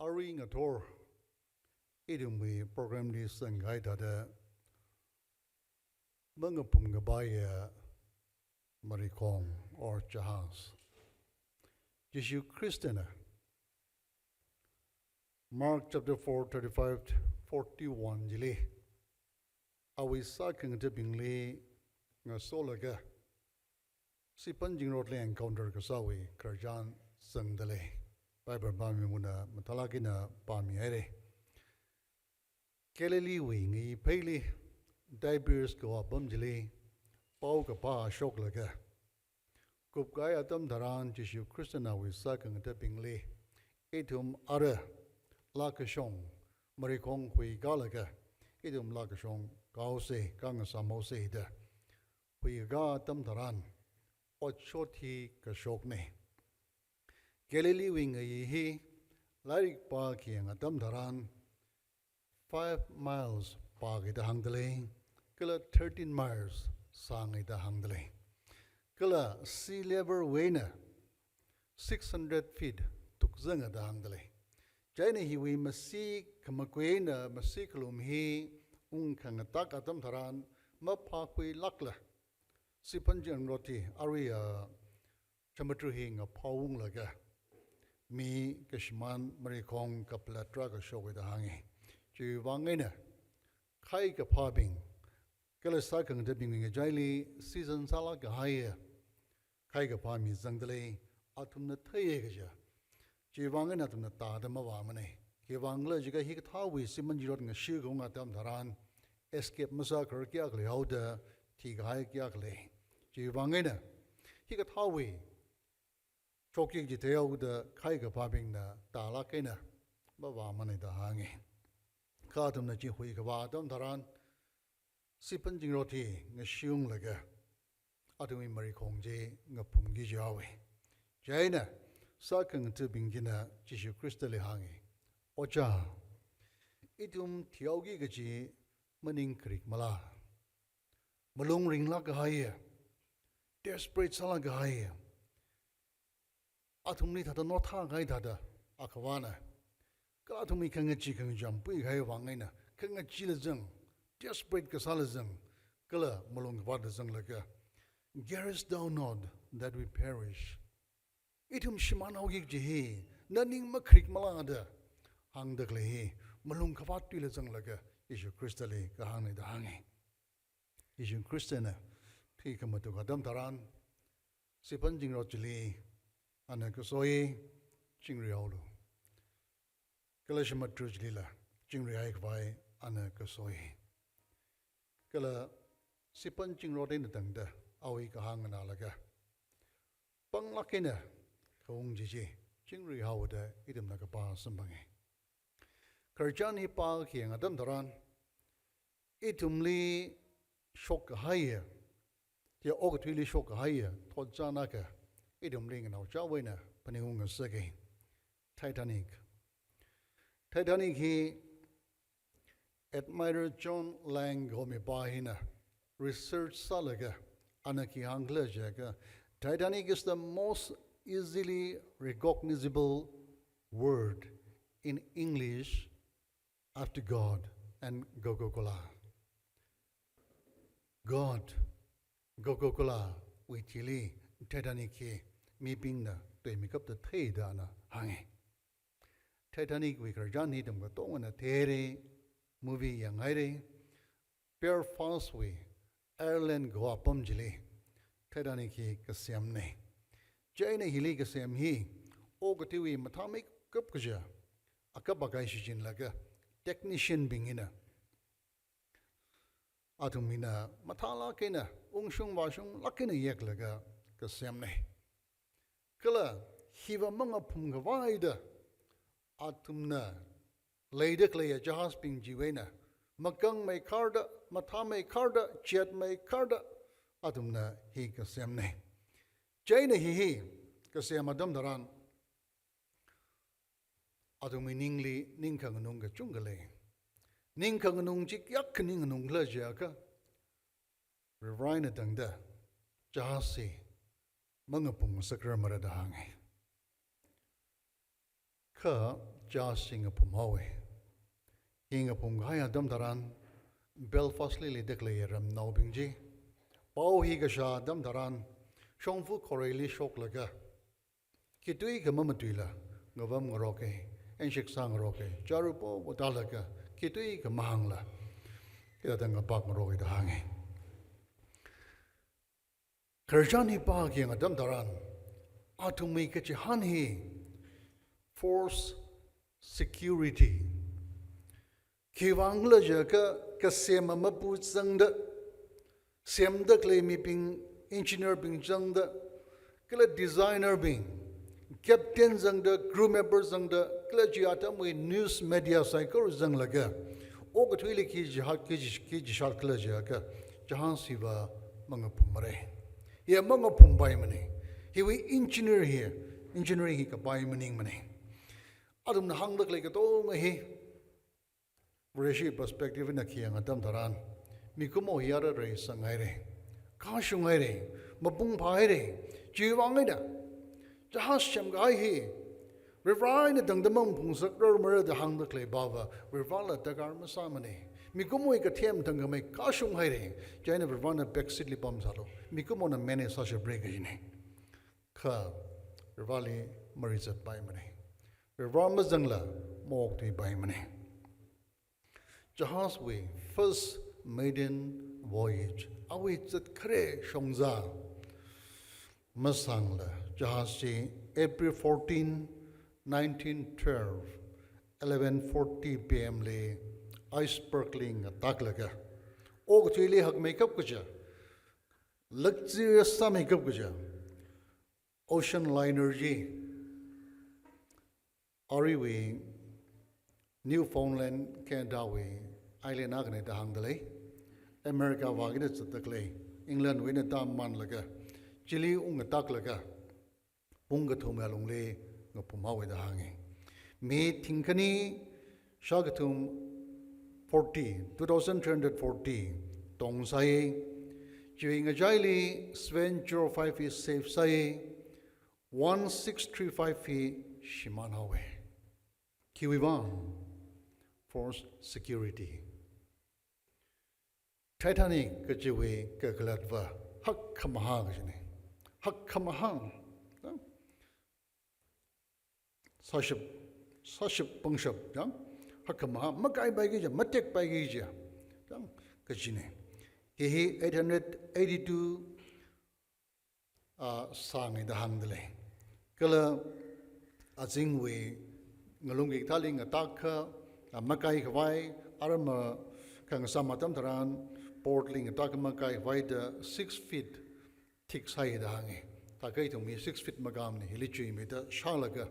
Aring at all, idumwe program this and guide the Bangapungabaya Marikong or Jahaz. Jishu Christina. Mark chapter 4, 35, 41 jili. Awi sakang tibingli nga solaga. Si panjing rot le encounter kasawi karjan sangdale. Bible bami muna matalagina bami ere. Keleli wingi peli Tiberius go abam jili. Pau ka pa shok laga. Kup gaya tam dharan jishu Christina wi sakang tibingli. Etum ara. Lakashong, Marikong Hui Galaga, Idum Lakashong, Gause, Gangasamose, Hui Ga Tamtaran, Ochoti Kashokne. Galilee wing a yehi, Larik Parki and a Tamtaran, 5 miles Parki the Hangdale, Killa 13 miles Sangi the Hangdale. Killa sea level Wena, 600 feet, Tukzanga the Hangdale. Jaina hiwi masi kamakwena masi kalum hi kang atak atam tharan mapakwi lakla sipanjang roti aria chamatru hi nga pawung laga mi kashman marikong kapla traga showe da hangi ju wangena khai ka phabing kala sakang de bing nga jaili season sala ga haya khai ka phami zangdale atumna thaye ga ja Jiwangin at the Tadama Wamane, Givangla Jiga Hikatawi, Simon Jirot and Shigong at Damtaran, Escape Massacre Gyakli, Oda, Tigai Gyakli, Jivangina, Hikatawi, Choki Jiteo, the Kaiga Pabing, the Talakina, Bavamane the Hangi, Katum the Jihuikawa, Damtaran, Sipan Jiroti, Nashung Laga, Atumi Marikongji, Napungi Jawi, Jaina. Sakang tibing jina Jishu Christali hangi. Ocha. Itum tiaugi gaji maning krik mala. Malung ring la gahaya. Desperate sala gahaya. Atum ni tata notha gai tata akawana. Kalatumi kanga chikang jampui gai wangina. Kanga chila zang. Desperate kasala zang. Kala malung vada zang laga. Garrest thou not that we perish. Itum Shimanogi Jihi, Naning Makrik Malada, Hang the Glehi, Malung Kavati Lazang Laga, Ishu Christali, Kahani the Hangi. Ishu Christina, Tikamatu Gadam Taran, Sipanjing Rojili, Anakosoi, Chingriolu. Kalashimatu Lila, Chingri Aikvai, Anakosoi. Kala Sipanjing Rodin the Tangda, Awi Kahang and Alaga. Panglakina. Kong Jiji, Jingri Howda, Idam Nagapa Sambangi. Karjani Pa King Adam Daran, Itumli Shok Haya, the Ogatili Shok Haya, Todjanaka, Idum Ling and Ojawena, Panihunga Segi, Titanic. Titanic he Admiral John Lang Gomi Bahina, Research Salaga, Anaki Anglajaga. Titanic is the most easily recognizable word in English after God and Coca-Cola. God, Coca-Cola, we chili, Titanic, me being the make up the tea dana, hang. Titanic, we can John Needham got on a terry movie young Ire, Bear Falseway, Ireland go up jili, Titanic, Kasiamne. Jaina Hiliga Sam he, Ogatiwi Matamik Kupkaja, a Kabagaishin Laga, technician bingina. Atumina, Matala Kena, Ungshung Washung, Lakina Yaklaga, Kasamne. Kala, Hiva Manga Pungavaida, Atumna, Lady Clay, Jahas Ping Jiwena, Makang may Karda, Matame Karda, Jet may Karda, Atumna, he Kasamne. Jaina he, kasi Madam Daran, Aduminingly Ninkangunga Jungale, Ninkangunung Jik Yakiningunung Lajaka, Revina Dangda, Jahasi, Mangapung Sakramara Dahangi. Ka cha Singapore mawe Singapore gaya dam daran Belfast li declare ram no bingji pau hi ga sha dam daran shongfu koreli shok laga kitui ga mamatuila ngawam ngaroke enshik sang roke charupo wadalaga kitui ga mahangla kaya dang bak ngaroke da hangi Kerjani pa ki ngadam daran atumi ka chihan hi force security Kiwangla jaga kasema mapu zangda semda klemi ping engineer ping zangda kala designer ping captain zangda crew member zangda kala jiata mui news media cycle zanglaga oga thwili ki jihad ki jishal kala jaga jahan siwa mangapu mare ya mangapu bai mane he we engineer here engineering hi ka bai maning mane adum na hangdak le ka to ngi Reshi perspective na kiyang adam daran mikumo hiyara re sangai re kashungai re mapung pai re jiwangai da jahas shamgai hi rivrai na dangdamang pungsak mara da hang da clay bava rivala dagar masamane mikumo ka thiam dangamai kashungai re jaina rivana backseat lipam salo mikumo na mene sasha break jine kha rivali marizat bai mane rivama zangla mok ti bai mane Jahaz we first maiden voyage. Awi zat kare shongza masangla. Jahaz si April 14, 1912, 11:40 p.m. le iceberg ling taklaga. Og chili hak makeup kuja. Luxurious sa makeup kuja. Ocean liner ji. Ari we Newfoundland, Canada we island agne da hangdale America wagine chatakle England we ne ta man laga Chile unga tak laga punga thuma longle ngapuma we da hangi me thinkani shagatum 2340 tongsai jiwinga jaili Sven 05 is safe sai 1635 fi Shimanawe Kiwiwan Force security. Titanic kajiwe kagalatva hakkamaha gajne hakkamaha saship pungshap jang hakkamaha makai baigi ja matek baigi ja jang kajine he 882 sangi da hangdale kala azingwe ngalungi taling atakha Makai Hawaii, Arama Kangasamatam Taran, Portling, Takamakai, White 6 feet thick side hangi. Takai to me 6 feet magamni, Hilichi made a shalaga.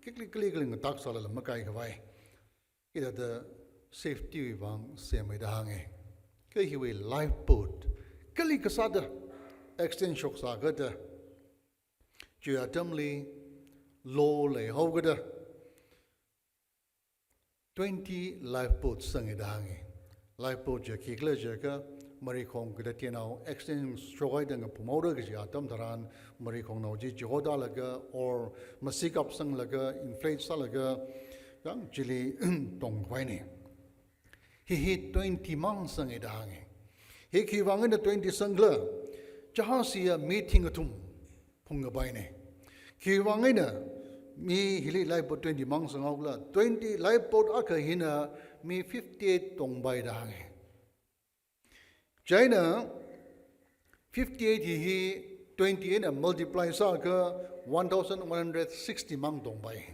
Kickly clearing a taxala Makai Hawaii. Either the safety wang same with the hangi. Kahiwi lifeboat. Kalikasada extend shocks are good. Juatamli low lay hogada. 20 lifeboats sangi dahangi. Lifeboat ja kikla jaka marikong kada tianao extend shogay danga pumoda gaji atam daran marikong nao ji jihoda laga or masikap sang laga inflate sa laga yang jili tong kwaini. He hit 20 mang sangi dahangi. He kiwangin na 20 sangla jahasiya meeting atum pungabayne. Kiwangin na me hili lifeboat 20 months ngawla 20 lifeboat aka hina me 58 tong bai dang China 58 hi 20 in a multiply sa ka 1160 mang tong bai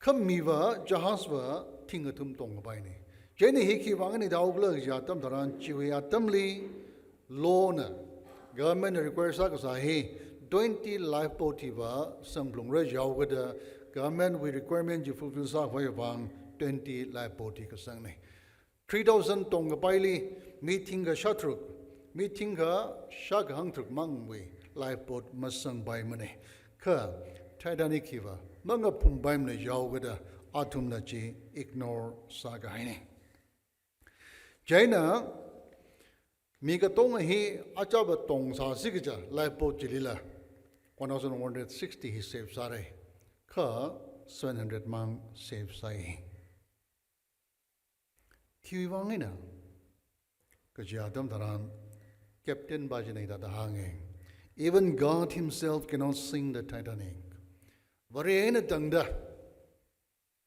kham Muivah jahaswa thingathum tong bai ni China hi ki wang ni daugla ja tam daran chiwi atamli loan government requires sa ka sa hi 20 lifeboat tiba samplung re jawgada government with requirement you fulfill sa wang 20 lifeboat ka sang nei 3000 tong paili meeting ga shatruk meeting ga shag hang truk mangwe lifeboat masang bai mane ka Titanic kiwa manga pumbai mne jawgada atum na chi ignore sa ga haine China miga tong hi achaba tong sa sigja lifeboat chilila 1160 he saved sare ka 700 mang save sai. Kiwangina Kajadam Taran Captain Bajanaida the hanging. Even God Himself cannot sing the Titanic. Varena Tangda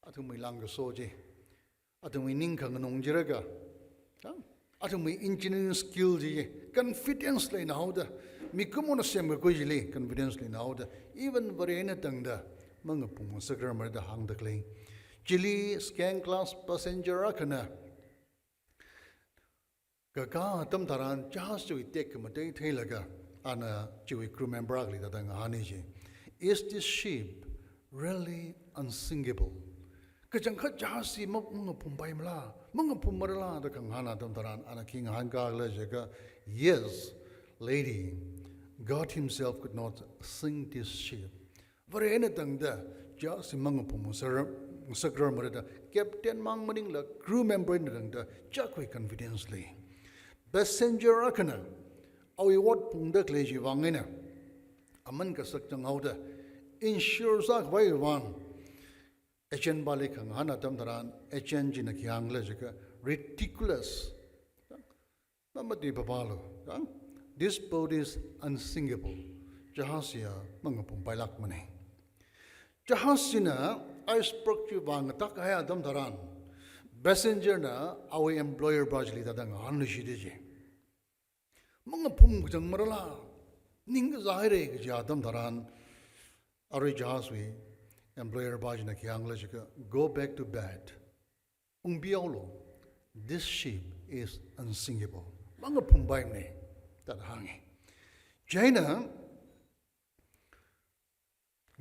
Atumi Langa Soji Atumi Ninkang Nongjiraga Atumi engineering skills confidence in Hauda Mikumona Sember Kujili confidence in Hauda even Varena Tangda Mangapum Sakramar the Hang the Clay Chili scan class passenger Akana Gaga Tam Taran just to take Mate Tailaga and Chewy crew member ugly that Haniji. Is this ship really unsinkable? Kajangka Jasi Mungapumbaimla, Mungapumarala, the Kanghana Tam Taran, and a King Hangagla Jaga. Yes, lady, God Himself could not sink this ship. Very anything there, just Mungapumusar, Musakra Marita, Captain Mangmaningla, crew member in the Jakwe confidently. Passenger Akana, Awi what Punda Kleji Wangina, Amanka Sakang Outer, ensures that way one. Echen Balikang Hana Tamtaran, Echen Jinakiang Legica, ridiculous. Namati Papalo, this boat is unsinkable. Jahasia Mangapum Bailakmane. Jahasina, I spoke to Bangataka Tamtaran. Passenger na, our employer Bajli Tadang Hanishidiji. Mangapum Marala, Ning Zaire, Jadam Taran, Ari Jahaswi, employer Bajna Kianglajica, go back to bed. Umbiolo, this ship is unsinkable. Mangapum Baimne, that hangi. Jaina,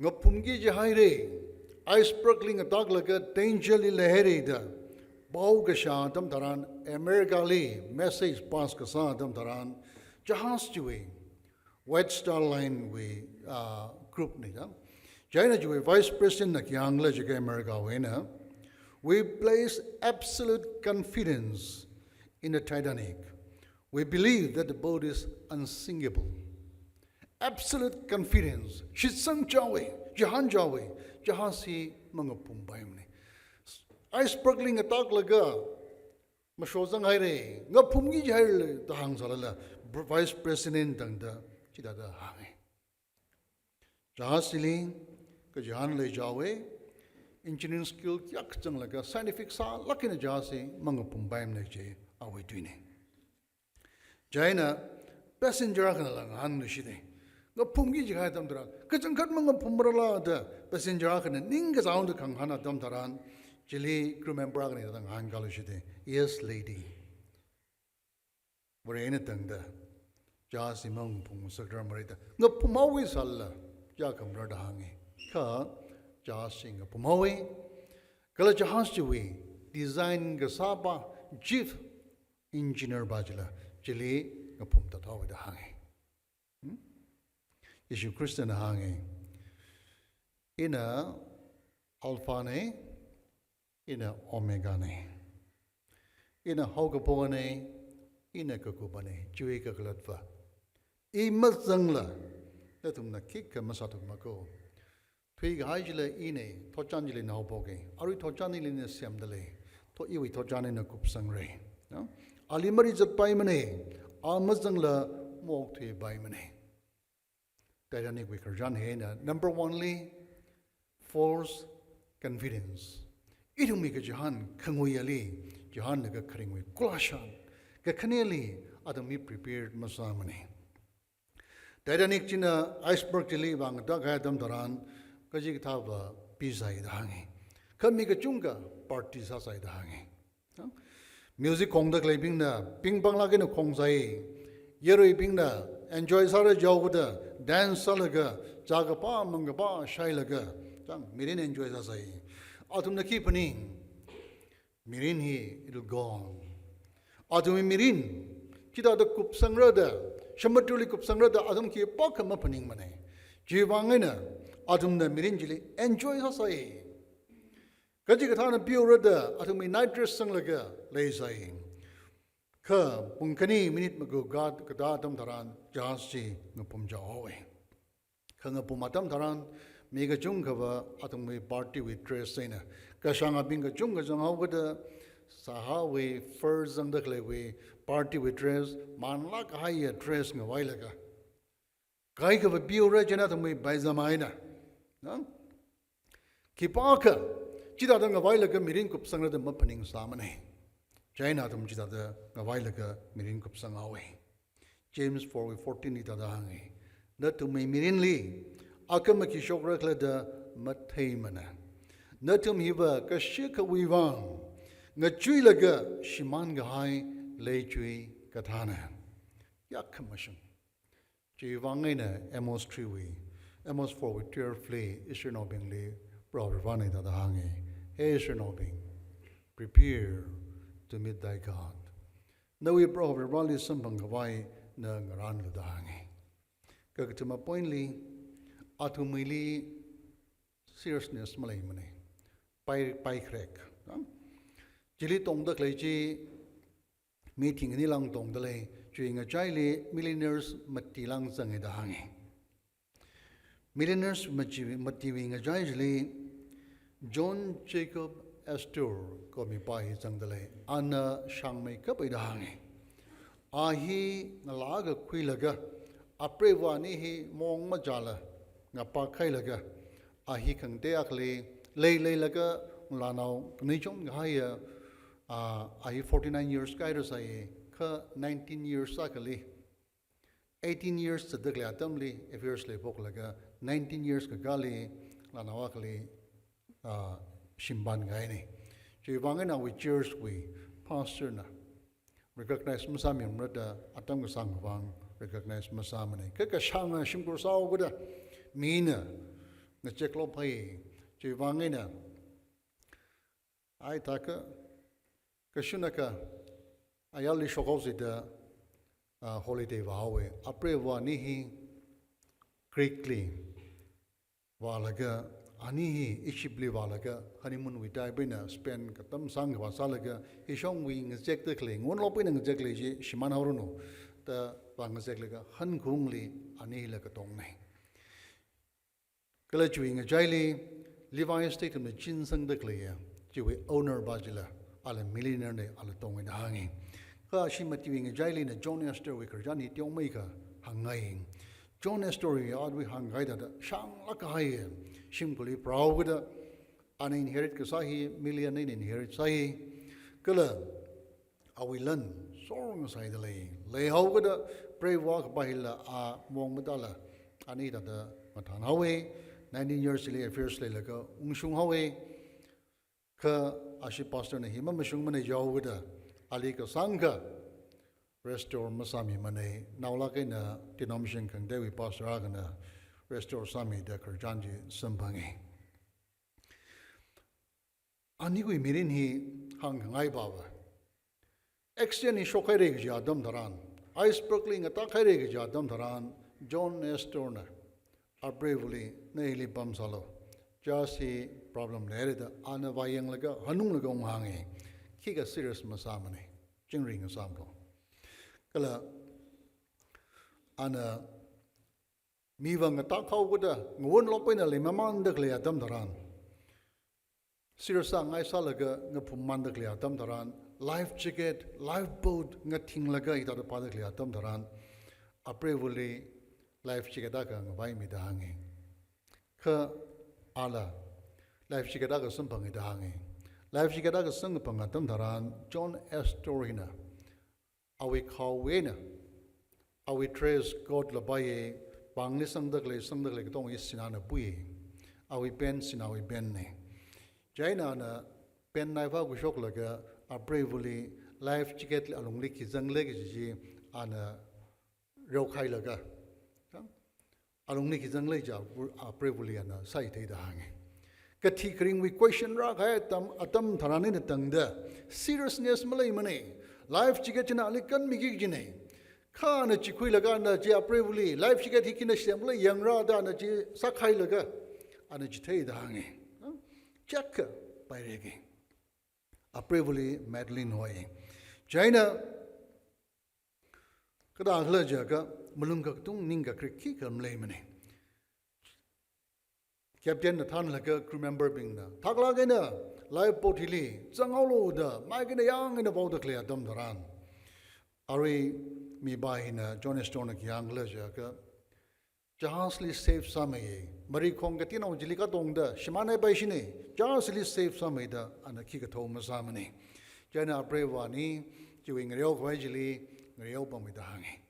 Ngapumgi Jahaire, I sparkling a dog like a dangerly leherida. Baugasha Dam Taran, America Lee, message pass Kasa Dam Taran, Jahas Jui, White Star Line we group nida. Jaina Jui, Vice President Nakyang Legica America winner. We place absolute confidence in the Titanic. We believe that the boat is unsinkable. Absolute confidence. Shitsang Jawi, Jahan Jawi, Jahasi Mangapum Baimni. I sparkling a talk like a Mashozang Hire, Napumgi Jail, the Hangzala, Vice President and the Chidada Hangi. Jahasili, Kajan Le Jawe, engineering skill, Yakjang like a scientific sa, lucky in a Jasi, Mangapum Baim Neje, are we doing it? Jaina, passenger Akalang, Hanishide. Napumgi Jai Damtaran, Kajankat Mangapumrala, the passenger Akan, Ningas on the Kanghana Damtaran. Chili crew member tang hangalishite. Yes, lady. Very anything there. Jasi mong pung sakra marita. No pumawi salla. Jakam rada hangi. Ka jasing a pumawi. Kala jahasjiwi. Design gasaba. Chief engineer bajila. Chili ngapum tatawi da hangi. Yeshu Christian hangi. Ina alfane. Ina omega ne, ina hogapone, ina kakubane, chui kaklatva. Imazangla, letum na kika masatuk mako. Twig hajile ine, tochanjili na hoboge, ari tochanili na siamdale, to iwi tochani na kupsangre. Alimari zapai mane, amazangla mokte by mane. Titanic wikarjan hena, number onely, false confidence. Itumi ka Jahan Kanguyali, Jahan naga Karingwe, Kulashan, Gakaneli, Adami prepared Masamani. Titanic China, iceberg Chili, Bang, Dagayadam Daran, Kajikatava, Pisa Idahangi. Kamika Chunga, parties aside Hangi. Music Kong the Claping na, Ping Bang Lagin of Kongzai, Yeri Ping na, enjoy Sara Jawuda, dance Salaga, Jagapa, Mangapa, Shailaga, Mirin enjoys Asai. Atum na keeping Mirin he, it'll go on. Atum Mirin, Kita the Kupsangrada, Shamatuli Kupsangrada, Adam ki Pakam opening money. Jivangina, Atum the Mirinjili, enjoy Hasai. Kajikatana pure rada, Atum nitrous sanglaga, lazy. Ka, Punkani, minute mago, God, Kadatam Taran, Jasi, Nupum Jahoe. Kangapumatam Taran, Mega Junkava Atomwe party with dress in a Kashanga Binga Jungas and over the Sahawe, furs and the clayway, party with dress, man like higher dress in a while ago. Kaik of a bio regenatomy by Zamina. No? Kipaka, Chitadang a while ago, Mirinkup sang the Muppening Samane. China Tom Chitada a while ago, Mirinkup sang away. James 4:14 Itadahangi. Not to me Mirinli, Akamaki Shokrakla the Mataimana. Not to Muivah, Kashika Weavang. Ngachuilaga Shimanga High Lejui Katana. Yakamasham. Jivangina Amos Triwi. Amos forward tear flea Ishernobingly, brother Vani the Hangi. Ishernobing. Prepare to meet thy God. No we brother Rally Sampangawai Nangaran the Hangi. Kakatuma pointly, Atumili seriousness Malaymane. Pai crack. Jili tong the clayji meeting ni lang tong the lay during a jiley millionaires matilang zang the hangi. Millionaires matiwing a jiley John Jacob Astor komi pai zang the lay Anna shang make up the hangi. Ahi nalaga quilaga aprewani hi mong majala ngapa kailaga ahi kang deakli lay laga lanao nichong haya. I 49 years kairos I 19 years sakali 18 years to the glatamli if you're sleep 19 years kagali lanawakali shimban gaini chivangana we cheers we pastor na recognize masami mrada atang sangwang recognize masamane kaka shanga shimkur saw guda mina na cheklo pai chivangana I taka Kashunaka Ayali Shokosi the holiday Vahawe, Aprewa Nihi Creekly Valaga, Anihi Ishibli Valaga, honeymoon with Dibina, spend Katam Sang Vasalaga, Hishong wing exactly, one lopin exactly, Shimanaruno, the Bangazeklega, Hankungli, Anila Katongne. Kalachuing a Jili, Levi State of the Chinsang the Clear, Jiwi owner Bajila. Ala millionaire ne ala tong in hanging. Ka she matiwing a jailin a John Astor wicker Johnny Tiomaka hanging. John Astor yard we hang guided shang lakahay. Simply proud with a uninherited Kasahi million inherit sahi. Kula awilan sorong side lay how with a brave walk by la mong madala. Anita the Matanawe 19 years later fiercely like a Ungshung Hawe. Ka ashi pastor na hima mashung mane jaw wida ali ka sangha restore masami mane naulake na denomination kang dewi pastor agana restore sami da karjanji sambangi ani gui mirin hi hang ngai bawa extend ni shokare gi adam dharan ice sparkling ata khaire gi adam dharan John Estorna are bravely neili bamsalo just he problem there the anavayang laga hanung laga hangi kiga serious masamane jingring samlo kala ana miwang takhaw guda ngon lopena le maman de kle adam daran serious ngai salaga ngapumman de kle adam daran life jacket lifeboat ngating laga ita de pada kle adam daran aprevuli life jacket daga ngai mi da hangi ka ala life shikadaga sumpang idahangi life shikadaga sungpang atam dharan John Astorina awi khawena awi trace God labaye bangli sangdagle tong isinana bui awi ben sinawi benne jaina na pen naiva gushok laga a bravely life chicket alongli ki jangle ji ana rokhai laga alongni ki jangle ja a bravely ana sai thei da hangi kathi kring we question ra kha atam tharani na tangda seriousness malai mane life chicket na alikan migi jine kha na chikhui laga na je a bravely life chicket hikina shamla yangra da na je sakhai laga ana ji thei da hangi check by regi a bravely Madeline hoye China kada hla jaga mulunga tung ninga kriki kam le mane Captain the Tan like a crew member being the Taklagina, live potili, Zangolo, Mike in the young in the boat clear dum the ran. Ari me by in a John Stone young leisure. Jahasli save some Marie Congatino Jilicatong, Shimane Baishini, Jahasli save some and a Kikato Masamani. Jana Brevani, doing real gradually, real bomb with the hanging.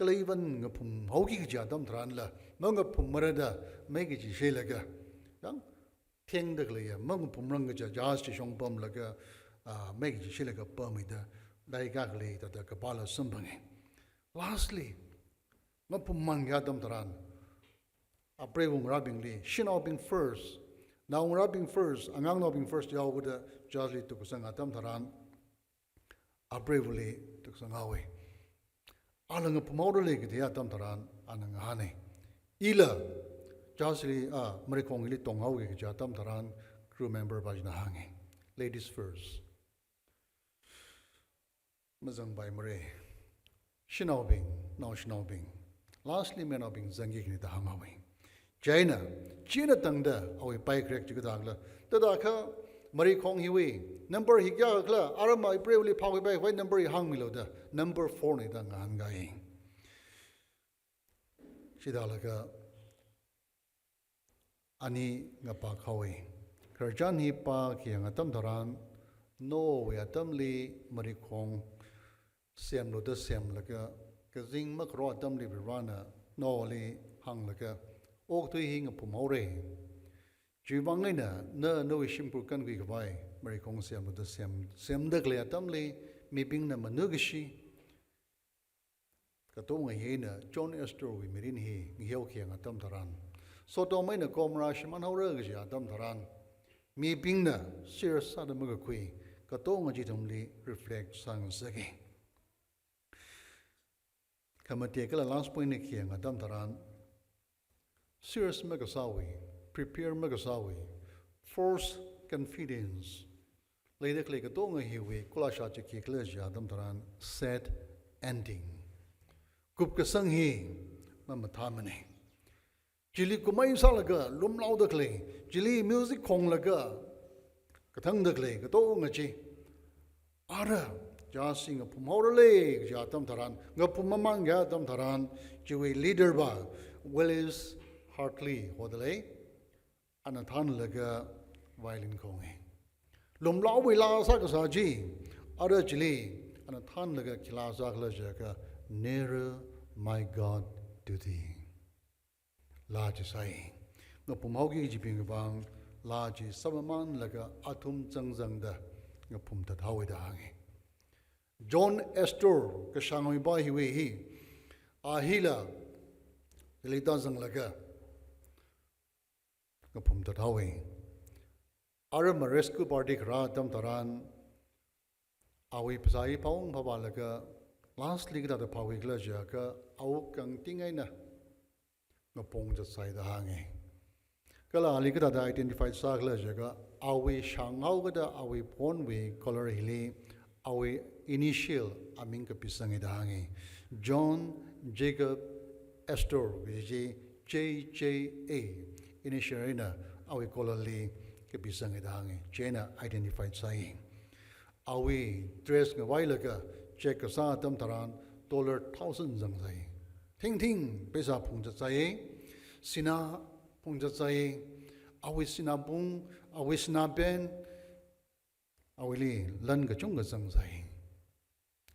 Kalivan Pum Hoki Jadam Tranla, Munga Pumarada, make it Shelaga. Young Ting the Glia, Mung Pumranga Jas to Shong Bum Laga, make it Shelaga Bum with the Daigagli that the Kabbalah Sumbani. Lastly, Mapumang Yadam Tran. A brave rubbingly, Shinobbing first. Now rubbing first, and I'm rubbing first, Yaw with the Jazli to Kusangatam Taran. A bravely took Sangawi. Alang a pomodoli, the Atam Taran, and Hane. Ila Jazli, Marikongli Tongawi, Jatam Taran, crew member Bajnahangi. Ladies first. Mazang by Marie. Shinobbing, no Shinobbing. Lastly, Menobing Zangik the Hangawi. China Tangda, our bike wreck to Gagla. The Daka, Marie Kong Hiwi, number Higagla, Arama, bravely power back, white number he hung below the number 4 Nidangangai. Shidalaka Ani Napakawi. Karjani Park, Yangatam Taran, no, we are Tumli, Marie Kong, Sam no the Sam Laka, Kazing Macro Tumli Virana, no li hung laka. Oak to hing a pomore. Jivangina, no shimpu can we buy, Mary Kongsiam with the Sam the Gleatamli, meeping the Manugashi. Katonga Hena, John Esther, we merin he, Yoki and Atam Taran. So Domina Comrash, Manhoragia, Atam Taran. Meeping the Sir Sadamugaqui, Katonga jitumli reflect Sang Sagi. Kamatekala last point here, Atam Taran. Serious Megasawi, prepare Megasawi, force confidence. Later click a donga hiwi, Kulashachi Kiklesia, Damtaran, set ending. Kupka Sanghi, Mamatamani. Jili Kumai Salaga, Lum Laudakli, Jili music Kong Laga, Katangakli, Katongachi. Ara, Jasing a Pumorale, Jatam Taran, Gapumamang Yatam Taran, Jiwi leader ba, Willis. Hartley, Hodley, and a ton like a violin congi. Lumlawi la Sakasaji, other chili, and a ton like a Kilazakla Jaka, nearer my God to thee. Large say, no Pumogi Jiping Bang, large Samaman like a Atum Zangzangda, a Pumtat Hawidangi. John Estor, Kashangi boy he, Ahila, the Litazang like a Pum Tatawi. Aram rescue party Ratam Taran. Awi Pasai Pong Pavalaga. Last league at the Pawi Glajaka. Au Kang Tingana. No Pong the side the hangi. Kala Ligata identified Saglajaga. Awi Shangawada, Awi Ponwe, Color Hilly. Awi initial Aminka Pisangidhangi. John Jacob Astor, JJA. Initialina, our colony, Kapisangidhangi, Jena identified saying. Are we dressed a while ago, check a sa tam taran, $1,000 zangzai. Ting ting, Pesa Punjatsaye, Sina Punjatsaye, are we Sinabung, are we Sinaben, are we Langachunga zangzai.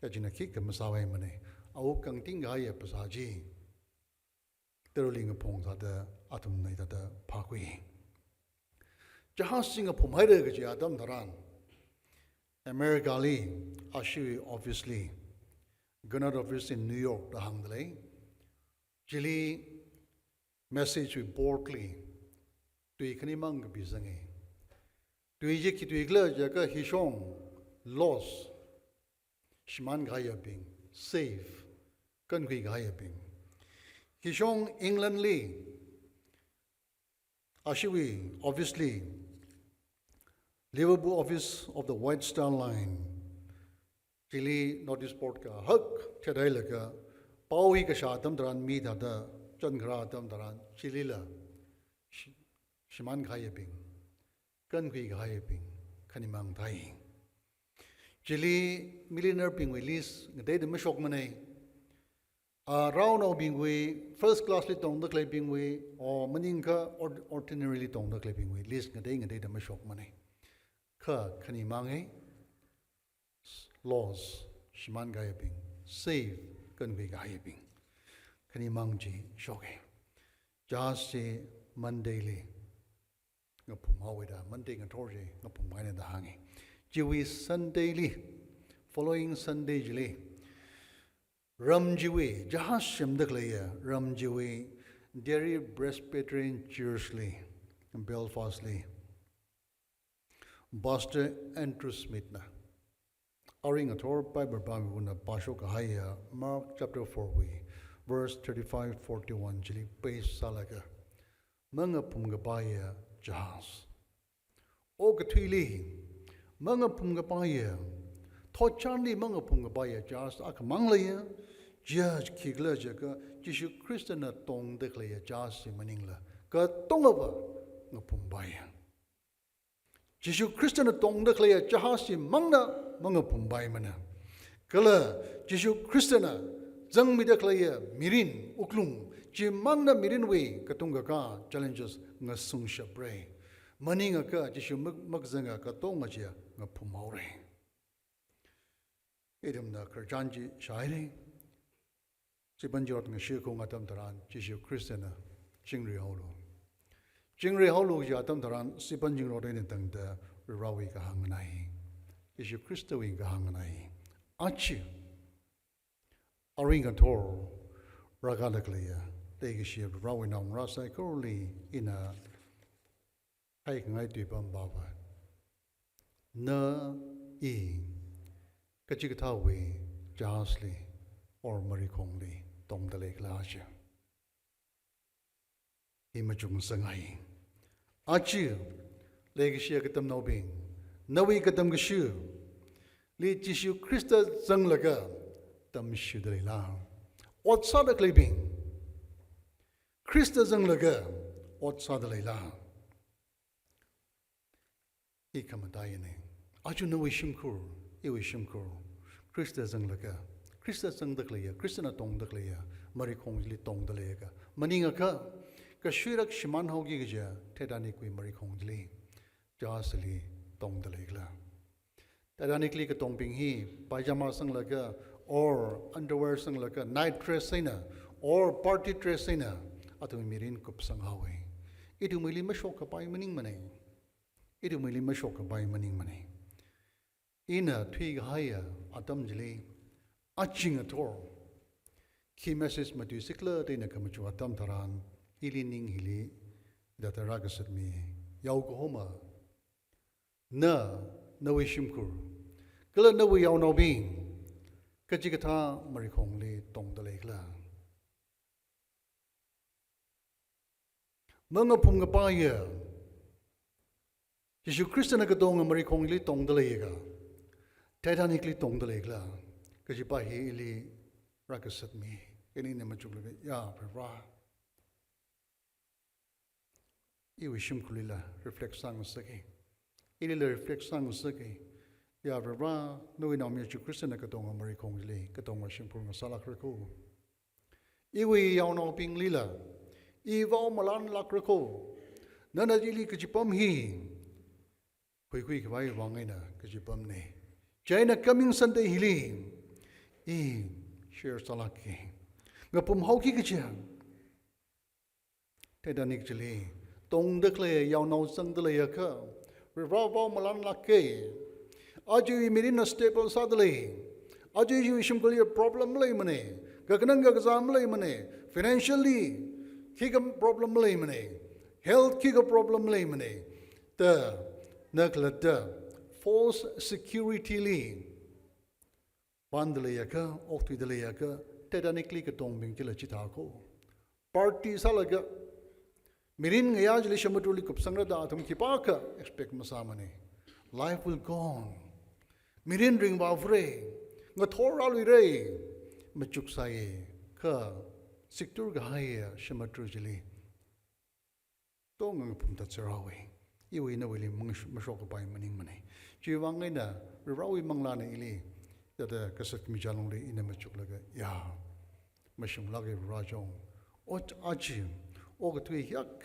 Kajina kick a Masawe money, our Kantingaya Pasaji. Terling upon the atom night at the parkway. Jahasing upon Heidegger Adam Taran. America Lee, Ashui obviously. Gunnar office in New York, the Hangley. Jili message with Bortley. To Ikanimang Bizangi. To Ijiki to Igla Jaka Hishong, loss. Shman Gayabing, safe. Kanki Gayabing. Hishong England Lee. Ashiwi, obviously. Liverpool office of the White Star Line. Chili notice port ka hak chadai ka pawi ka shatam taran mi thada chandra tam taran chili la Shiman Kaya Bing, Kan Kui Kaya Bing, Kanimang Tai. Jili millionaire Bing release, they the Mishok Money. Round of being we first class lit on the clapping way or Maninka ordinarily on the clapping way, list a day and day the Mishok Money. Ka Kanimangi laws, Shiman Kaya Bing, save Kan Kui Kaya Bing, Kanimangji Shoke. Just say Monday. Monday and Thursday, Napumai and the Hangi. Jewish Sunday, following Sunday, Jili. Ram Jewi, Jahashim the Clay, Ram Jewi, Derry Presbyterian Churchly, Belfastly, Boston Andrew Smithna. Oring a Tor Bible Bamuna Pashoka Haya, Mark chapter 4, verse 35-41, Jili, Base Salaga, Manga Pungabaya. Jahas. O Katwili, Manga Pungabaya, Tochanli Manga Pungabaya, Jahas, Akamanglaya, Judge Kigla Jaka, Jishu Christina Tong Declare, Jahas in Maningla, Katongava, Napumbaya. Jishu Christina Tong Declare, Jahas in Manga Pumbay Mana. Kala, Jishu Christina, Zang Midaclaya, Mirin, Uklung. Jimangna Mirinway, Katungaka, challenges Nasung Shapre. Maningaka, Jishu Magzanga, Katongaja, Napumore. Idem the Kerjanji Shairi. Sibanjot Nashiko Matam Taran, Jishu Christina, Jingri Holo. Jingri Holo Yatam Taran, Sibanjing Rodin the Rawi Kahanganai. Jishu Christawing Kahanganai. Achi Aringator, Ragalaklia. They ship rowing on Rasa Curly in a hiking I do Bamba. Na E. Kachikatawi, Jasli, or Marikongli, Tom the Lake Lasha. Imajung Sangai. Achu, Lake Shiakatam no being. Nawi Katam Gashu. Li Jishu Christa Zanglaga, Tam Shudrila. What Sadakli being? Christa Zanglaga, what Sadalela. He come a dying. Aju no Wishimkur, Iwishimkur, Christa Zanglaga, Christa Zangdaclea, Christina Tong the Clea, Marikongli Tong the Lega, Maningaka, Kashirak Shiman Hogija, Tedaniqui Marikongli, Jasli Tong the Legla. Tadanicli Katong he, Pajama Sanglaga, or underwear Sanglaga, night dress sina, or party dress sina. Atong mirin kup sang hawi. Itu mili mashoka by maning money. Itu mili mashoka by maning money. Ina twig haya atam jili aching at all. Key message matusikla dina kamachu atam taran ilining hili that a ragas at me. Yaukahoma na wishimkur. Kala na we yaw no being. Kajikata marikongli tong the lake la. Mga Pungapaya. Jishu Christina Kadong Marikongli Tong the Lega. Titanically Tong the Legla. Kajipa Hili Rakasat me. Any Namachula. Ya, Pra. Iwishim Kulila reflect sang Saki. Ilila reflect sang Saki. Ya, Pra. No in Amichu Christina Kadong Marikongli. Kadong Shimpung Salakrako. Iwi Yauno Ping Lila. Ivo Malan Lakrako. Nana Jili Kajipam he. Quick, why Wangina Kajipam ne. China coming Sunday Hili. E. Share Salaki. Gapum Hoki Kacham. Tedanik Jili. Tong the clay, Yauno Sang the Layaka. Revolvo Malan Lake. Aju Mirina Staple Sadly. Aju Shimkuli problem laymane. Gakananga Gazam laymane. Financially. Kigam problem laymane. Health kiga problem laymane. The Naklata. False security lee. Bandalayaka, Octidalayaka, Tedanically Katombing Chitako. Party Salaga. Mirin Yajli Shamatuli Kupsangrada Atom Kipaka, expect Masamane. Life will go on. Mirin ring Bavre. Ngatorali Ray. Machuksaye. Ka. Siktur Gahaya Shamatrujili. to ngang phum ta charawi iwi na wili mashok bai maning mane chiwang ngai na rawi mangla na ili da kasat mi jalong le ina machuk laga ya mashung lage rajong ot aji og tu yak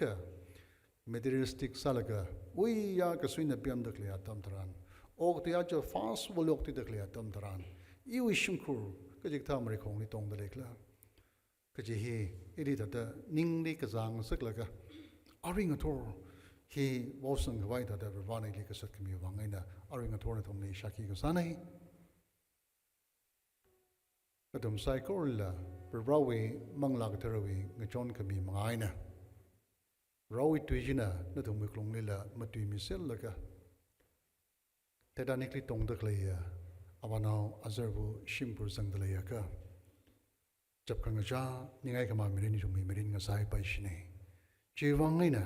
materialistic salaga ui ya ka suina piam dak le atam taran og tu ya jo fast volok ti dak le atam taran iwi shungkur ka jik tha mari khong ni tong da lekla ka ji hi iri da ning li ka jang sak laga aring ator hi wasang vai da vani li ka sat kmi wangai na aring ator na thom ni shaki ka sanai kadum sai korla rawi mangla ka tharawi ngachon kami mangai na rawi tuijina na thum mi klong lila matui mi sel laka tedanikli tong dak leya awanao azarbu shimpur sang dalaya ka jab kanga ja ningai kama mirin jumi mirin nga sai pai shine jiwangai na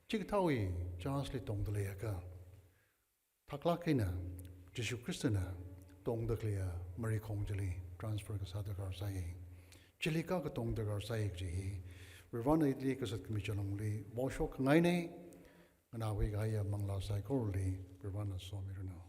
chik thawi jasli tong dalaya ka thakla kaina Jesu Kristana tong dak leya mari khong jali transfer ka sadakar sai chilika ka tong dakar sai ji Revd idli kasat kami chalong li mo shok ngai nei ngana wi ga ya mangla sai ko li Revd so mi runa